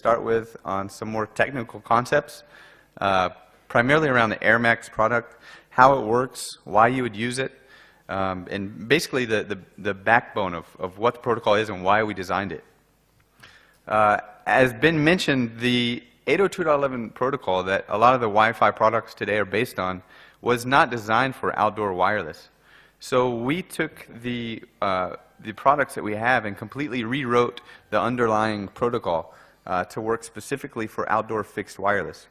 start with on some more technical concepts, primarily around the AirMax product, how it works, why you would use it, and basically the backbone of what the protocol is and why we designed it. As been mentioned, the 802.11 protocol that a lot of the Wi-Fi products today are based on was not designed for outdoor wireless. So we took the products that we have and completely rewrote the underlying protocol to work specifically for outdoor fixed wireless.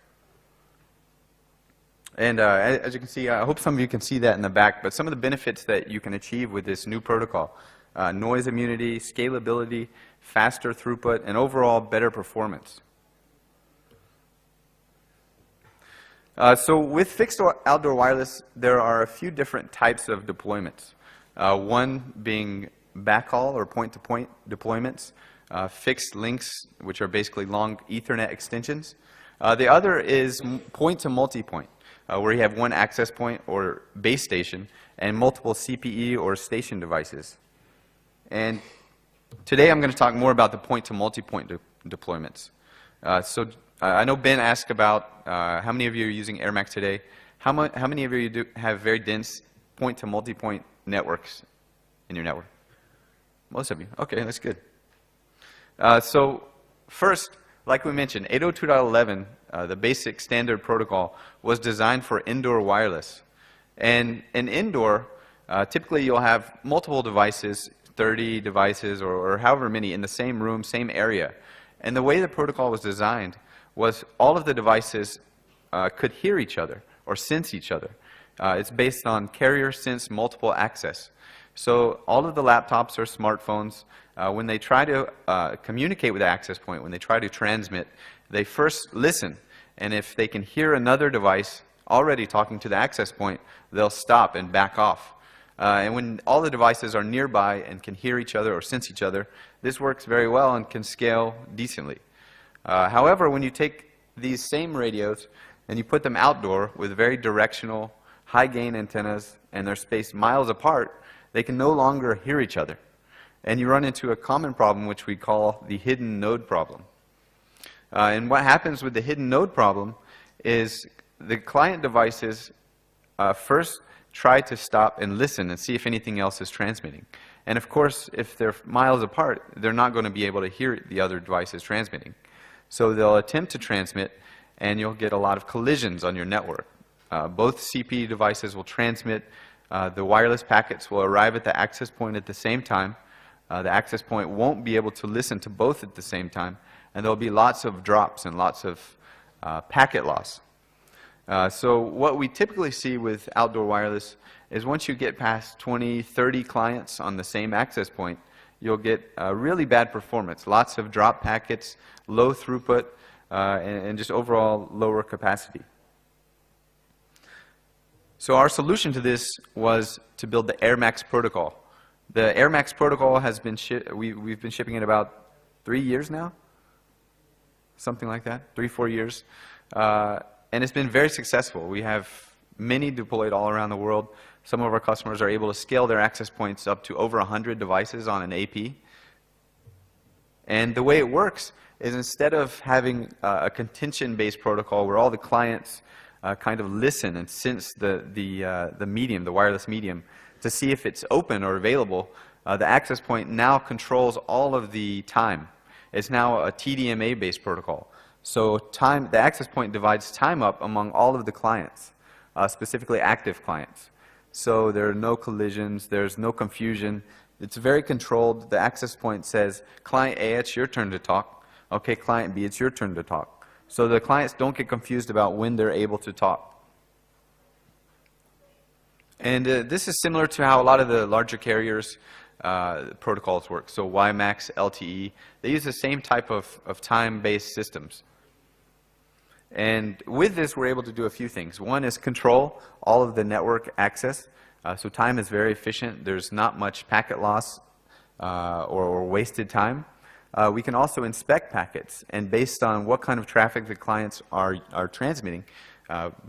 And as you can see, I hope some of you can see that in the back, but some of the benefits that you can achieve with this new protocol: noise immunity, scalability, faster throughput, and overall better performance. So with fixed outdoor wireless, there are a few different types of deployments. One being backhaul or point-to-point deployments, fixed links, which are basically long Ethernet extensions. The other is point-to-multipoint, where you have one access point or base station and multiple CPE or station devices. And today I'm going to talk more about the point-to-multipoint deployments. I know Ben asked about how many of you are using AirMax today. How many of you have very dense point-to-multipoint networks in your network? Most of you. Okay, that's good. So first, like we mentioned, 802.11, the basic standard protocol, was designed for indoor wireless. And in indoor, typically you'll have multiple devices, 30 devices or however many in the same room, same area. And the way the protocol was designed was all of the devices could hear each other or sense each other. It's based on carrier sense multiple access. So all of the laptops or smartphones, when they try to communicate with the access point, when they try to transmit, they first listen. And if they can hear another device already talking to the access point, they'll stop and back off. And when all the devices are nearby and can hear each other or sense each other, this works very well and can scale decently. However, when you take these same radios and you put them outdoor with very directional, high-gain antennas and they're spaced miles apart, they can no longer hear each other. And you run into a common problem which we call the hidden node problem. And what happens with the hidden node problem is the client devices first try to stop and listen and see if anything else is transmitting. And of course, if they're miles apart, they're not going to be able to hear the other devices transmitting. So they'll attempt to transmit, and you'll get a lot of collisions on your network. Both CPE devices will transmit. The wireless packets will arrive at the access point at the same time. The access point won't be able to listen to both at the same time, and there'll be lots of drops and lots of packet loss. So what we typically see with outdoor wireless is once you get past 20, 30 clients on the same access point, you'll get really bad performance, lots of drop packets, low throughput, and just overall lower capacity. So our solution to this was to build the AirMax protocol. The AirMax protocol has been we've been shipping it about 3 years now, something like that, 3-4 years, and it's been very successful. We have many deployed all around the world. Some of our customers are able to scale their access points up to over 100 devices on an AP. And the way it works is instead of having a contention-based protocol where all the clients kind of listen and sense the medium, the wireless medium, to see if it's open or available, the access point now controls all of the time. It's now a TDMA-based protocol. So the access point divides time up among all of the clients, specifically active clients. So there are no collisions, there's no confusion. It's very controlled. The access point says, client A, it's your turn to talk. Okay, client B, it's your turn to talk. So the clients don't get confused about when they're able to talk. And this is similar to how a lot of the larger carriers protocols work. So WiMAX, LTE, they use the same type of time-based systems. And with this, we're able to do a few things. One is control all of the network access. So time is very efficient. There's not much packet loss or wasted time. We can also inspect packets, and based on what kind of traffic the clients are transmitting,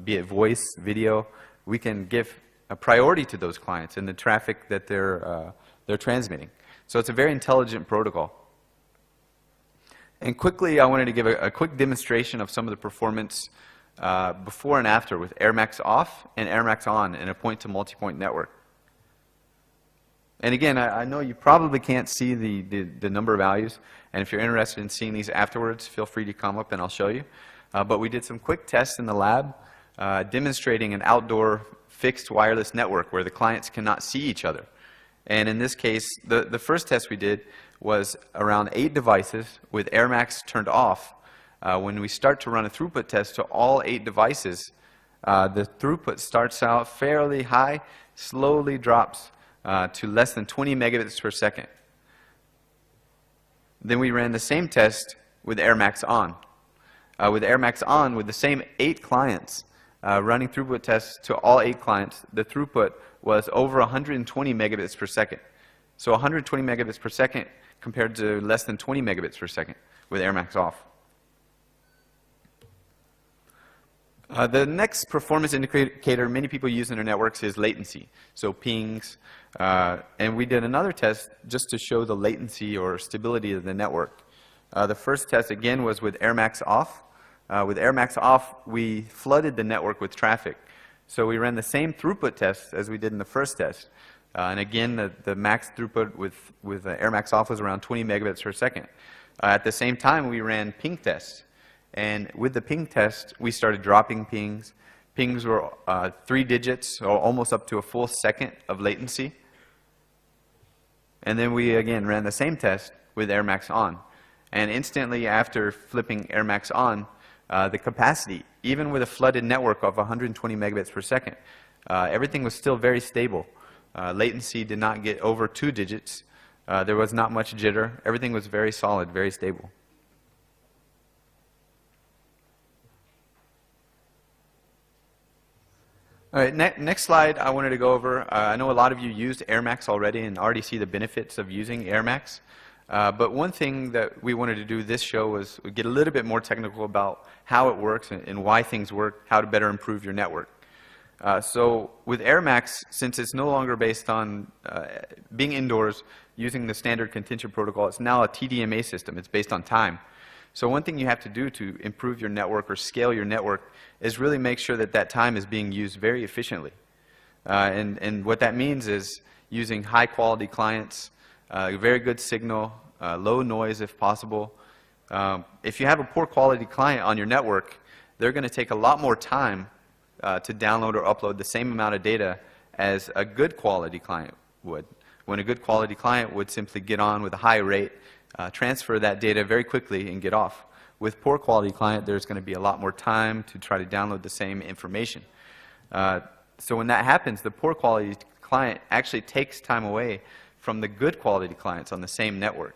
be it voice, video, we can give a priority to those clients and the traffic that they're transmitting. So it's a very intelligent protocol. And quickly, I wanted to give a quick demonstration of some of the performance before and after with AirMax off and AirMax on in a point-to-multipoint network. And again, I know you probably can't see the number values, and if you're interested in seeing these afterwards, feel free to come up and I'll show you. But we did some quick tests in the lab demonstrating an outdoor fixed wireless network where the clients cannot see each other. And in this case, the first test we did was around 8 devices with AirMax turned off. When we start to run a throughput test to all 8 devices, the throughput starts out fairly high, slowly drops to less than 20 megabits per second. Then we ran the same test with AirMax on. With AirMax on, with the same 8 clients, running throughput tests to all 8 clients, the throughput was over 120 megabits per second. So 120 megabits per second compared to less than 20 megabits per second with AirMax off. The next performance indicator many people use in their networks is latency, so pings. And we did another test just to show the latency or stability of the network. The first test, again, was with AirMax off. With AirMax off, we flooded the network with traffic. So we ran the same throughput test as we did in the first test. And again, the max throughput with AirMax off was around 20 megabits per second. At the same time, we ran ping tests. And with the ping test, we started dropping pings. Pings were 3 digits, or almost up to a full second of latency. And then we, again, ran the same test with AirMax on. And instantly after flipping AirMax on, the capacity, even with a flooded network of 120 megabits per second, everything was still very stable. Latency did not get over 2 digits. There was not much jitter. Everything was very solid, very stable. All right, next slide I wanted to go over. I know a lot of you used AirMax already and already see the benefits of using AirMax. But one thing that we wanted to do this show was get a little bit more technical about how it works and why things work, how to better improve your network. So with AirMax, since it's no longer based on being indoors using the standard contention protocol, it's now a TDMA system. It's based on time. So one thing you have to do to improve your network or scale your network is really make sure that that time is being used very efficiently. And what that means is using high quality clients, very good signal, low noise if possible. If you have a poor quality client on your network, they're going to take a lot more time to download or upload the same amount of data as a good quality client would. When a good quality client would simply get on with a high rate, transfer that data very quickly and get off. With poor quality client, there's going to be a lot more time to try to download the same information. So when that happens, the poor quality client actually takes time away from the good quality clients on the same network.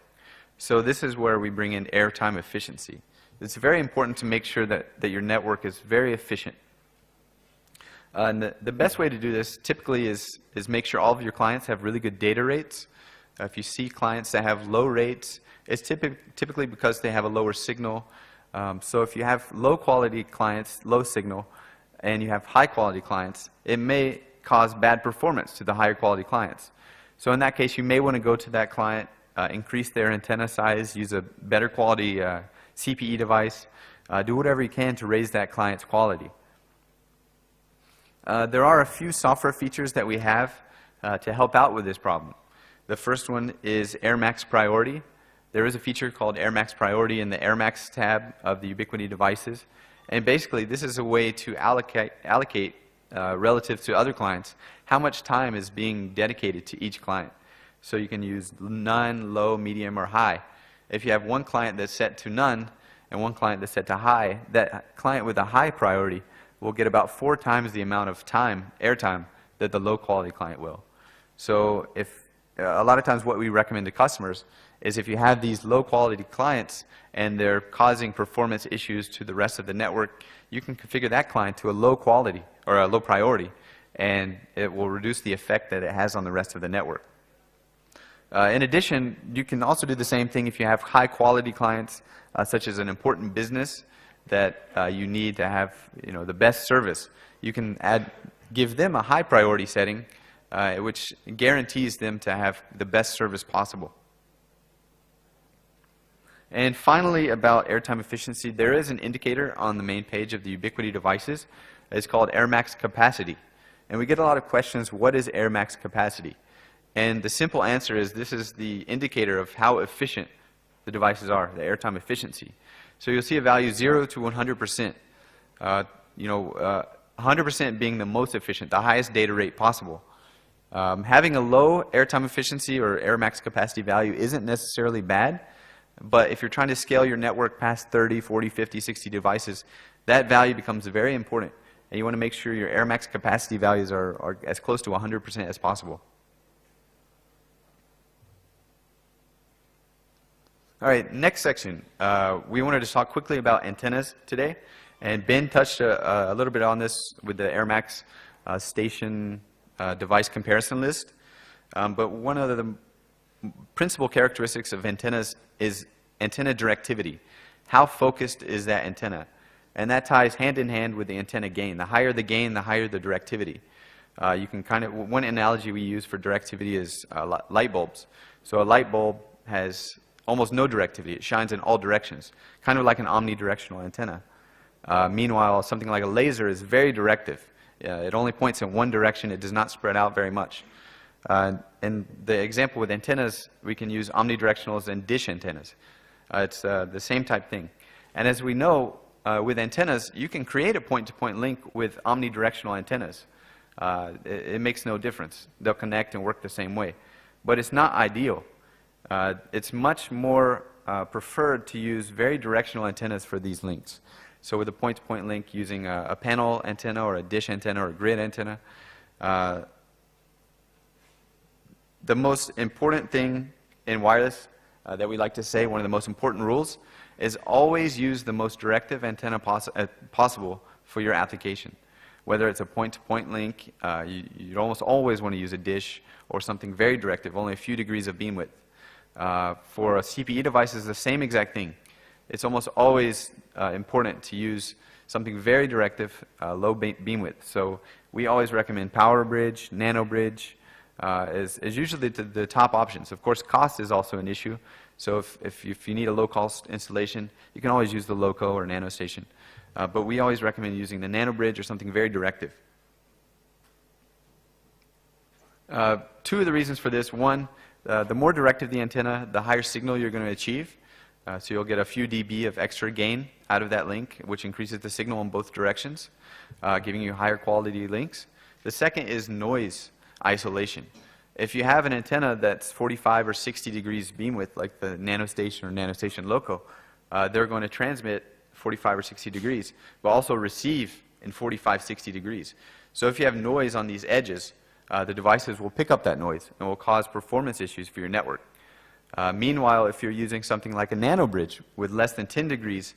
So this is where we bring in airtime efficiency. It's very important to make sure that your network is very efficient. And the best way to do this typically is make sure all of your clients have really good data rates. If you see clients that have low rates, it's typically because they have a lower signal. So if you have low quality clients, low signal, and you have high quality clients, it may cause bad performance to the higher quality clients. So in that case, you may want to go to that client, increase their antenna size, use a better quality CPE device, do whatever you can to raise that client's quality. There are a few software features that we have to help out with this problem. The first one is AirMax Priority. There is a feature called AirMax Priority in the AirMax tab of the Ubiquiti devices. And basically, this is a way to allocate relative to other clients, how much time is being dedicated to each client. So you can use none, low, medium, or high. If you have one client that's set to none and one client that's set to high, that client with a high priority will get about 4 times the amount of time, airtime, that the low quality client will. So if a lot of times what we recommend to customers is if you have these low quality clients and they're causing performance issues to the rest of the network, you can configure that client to a low quality or a low priority, and it will reduce the effect that it has on the rest of the network. In addition, you can also do the same thing if you have high quality clients, such as an important business that you need to have, the best service. You can give them a high priority setting, which guarantees them to have the best service possible. And finally, about airtime efficiency, there is an indicator on the main page of the Ubiquiti devices. It's called air max capacity. And we get a lot of questions, what is air max capacity? And the simple answer is this is the indicator of how efficient the devices are, the airtime efficiency. So you'll see a value 0 to 100%. 100% being the most efficient, the highest data rate possible. Having a low airtime efficiency or air max capacity value isn't necessarily bad, but if you're trying to scale your network past 30, 40, 50, 60 devices, that value becomes very important. And you want to make sure your air max capacity values are as close to 100% as possible. All right, next section. We wanted to talk quickly about antennas today. And Ben touched a little bit on this with the air max station device comparison list. But one of the principal characteristics of antennas is antenna directivity. How focused is that antenna? And that ties hand in hand with the antenna gain. The higher the gain, the higher the directivity. You can one analogy we use for directivity is light bulbs. So a light bulb has almost no directivity. It shines in all directions, kind of like an omnidirectional antenna. Meanwhile, something like a laser is very directive. It only points in one direction. It does not spread out very much. And the example with antennas, we can use omnidirectionals and dish antennas. It's the same type thing. And as we know, with antennas, you can create a point-to-point link with omnidirectional antennas. It makes no difference. They'll connect and work the same way. But it's not ideal. It's much more preferred to use very directional antennas for these links. So with a point-to-point link using a panel antenna or a dish antenna or a grid antenna, the most important thing in wireless that we like to say, one of the most important rules, is always use the most directive antenna possible for your application. Whether it's a point-to-point link, you'd almost always want to use a dish or something very directive, only a few degrees of beam width. For a CPE device, it's the same exact thing. It's almost always important to use something very directive, low beam width. So we always recommend Power Bridge, Nano Bridge, is usually the top options. Of course, cost is also an issue. So if you need a low-cost installation, you can always use the Loco or Nano Station. But we always recommend using the Nano Bridge or something very directive. Two of the reasons for this. One, the more directive the antenna, the higher signal you're going to achieve. So you'll get a few dB of extra gain out of that link, which increases the signal in both directions, giving you higher quality links. The second is noise isolation. If you have an antenna that's 45 or 60 degrees beam width, like the Nano Station or Nano Station Loco, they're going to transmit 45 or 60 degrees, but also receive in 45, 60 degrees. So if you have noise on these edges, the devices will pick up that noise and will cause performance issues for your network. Meanwhile, if you're using something like a nano bridge with less than 10 degrees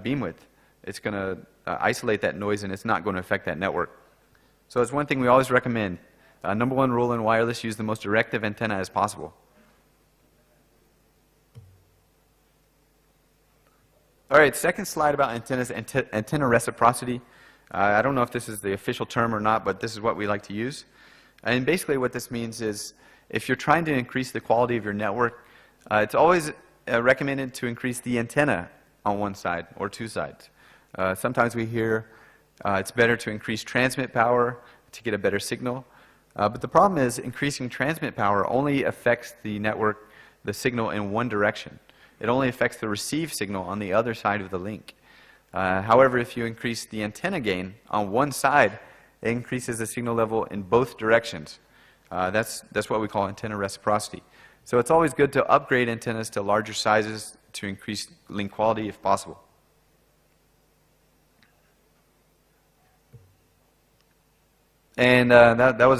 beam width, it's going to isolate that noise and it's not going to affect that network. So it's one thing we always recommend. Number one rule in wireless, use the most directive antenna as possible. All right, second slide about antennas, antenna reciprocity. I don't know if this is the official term or not, but this is what we like to use. And basically what this means is if you're trying to increase the quality of your network, it's always recommended to increase the antenna on one side or two sides. Sometimes we hear it's better to increase transmit power to get a better signal. But the problem is increasing transmit power only affects the network, the signal in one direction. It only affects the receive signal on the other side of the link. However, if you increase the antenna gain on one side, it increases the signal level in both directions. That's what we call antenna reciprocity. So it's always good to upgrade antennas to larger sizes to increase link quality if possible. And that was it.